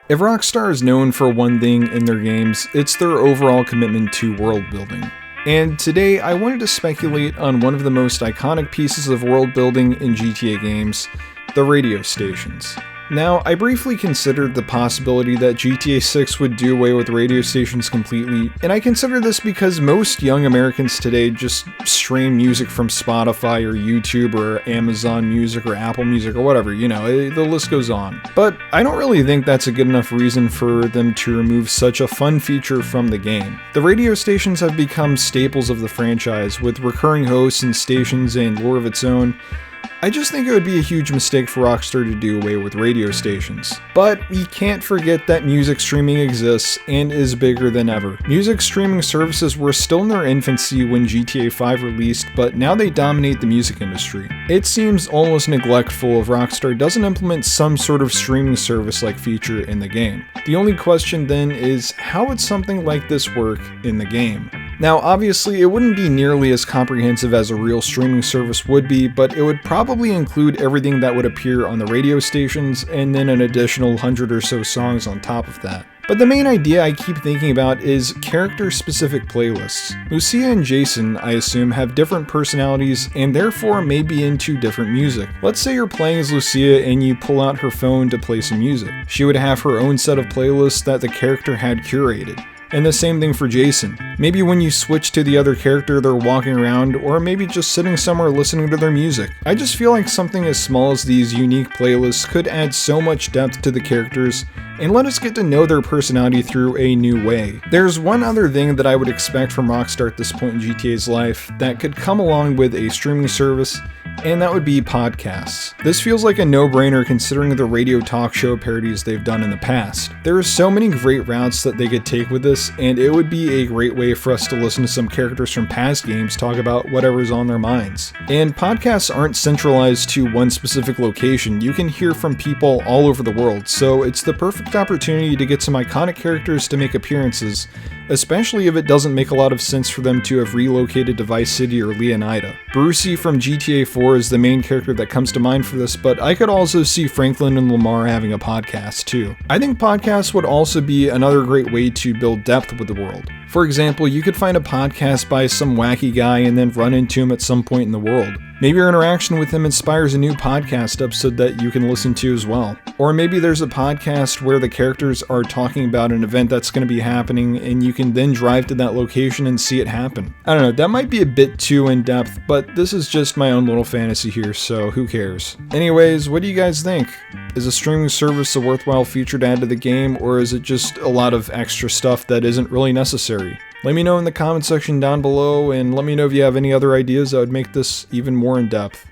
If Rockstar is known for one thing in their games, it's their overall commitment to world building. And today I wanted to speculate on one of the most iconic pieces of world building in GTA games, the radio stations. Now, I briefly considered the possibility that GTA 6 would do away with radio stations completely, and I consider this because most young Americans today just stream music from Spotify or YouTube or Amazon Music or Apple Music or whatever, the list goes on. But I don't really think that's a good enough reason for them to remove such a fun feature from the game. The radio stations have become staples of the franchise, with recurring hosts and stations and lore of its own. I just think it would be a huge mistake for Rockstar to do away with radio stations. But we can't forget that music streaming exists and is bigger than ever. Music streaming services were still in their infancy when GTA 5 released, but now they dominate the music industry. It seems almost neglectful if Rockstar doesn't implement some sort of streaming service-like feature in the game. The only question then is, how would something like this work in the game? Now, obviously, it wouldn't be nearly as comprehensive as a real streaming service would be, but it would probably include everything that would appear on the radio stations, and then an additional 100 or so songs on top of that. But the main idea I keep thinking about is character-specific playlists. Lucia and Jason, I assume, have different personalities and therefore may be into different music. Let's say you're playing as Lucia and you pull out her phone to play some music. She would have her own set of playlists that the character had curated. And the same thing for Jason. Maybe when you switch to the other character, they're walking around, or maybe just sitting somewhere listening to their music. I just feel like something as small as these unique playlists could add so much depth to the characters and let us get to know their personality through a new way. There's one other thing that I would expect from Rockstar at this point in GTA's life that could come along with a streaming service, and that would be podcasts. This feels like a no-brainer considering the radio talk show parodies they've done in the past. There are so many great routes that they could take with this, and it would be a great way for us to listen to some characters from past games talk about whatever's on their minds. And podcasts aren't centralized to one specific location. You can hear from people all over the world, so it's the perfect opportunity to get some iconic characters to make appearances, especially if it doesn't make a lot of sense for them to have relocated to Vice City or Leonida. Brucey from GTA 4 is the main character that comes to mind for this, but I could also see Franklin and Lamar having a podcast too. I think podcasts would also be another great way to build depth with the world. For example, you could find a podcast by some wacky guy and then run into him at some point in the world. Maybe your interaction with him inspires a new podcast episode that you can listen to as well. Or maybe there's a podcast where the characters are talking about an event that's going to be happening and you can then drive to that location and see it happen. I don't know, that might be a bit too in-depth, but this is just my own little fantasy here, so who cares? Anyways, what do you guys think? Is a streaming service a worthwhile feature to add to the game, or is it just a lot of extra stuff that isn't really necessary? Let me know in the comment section down below, and let me know if you have any other ideas that would make this even more in depth.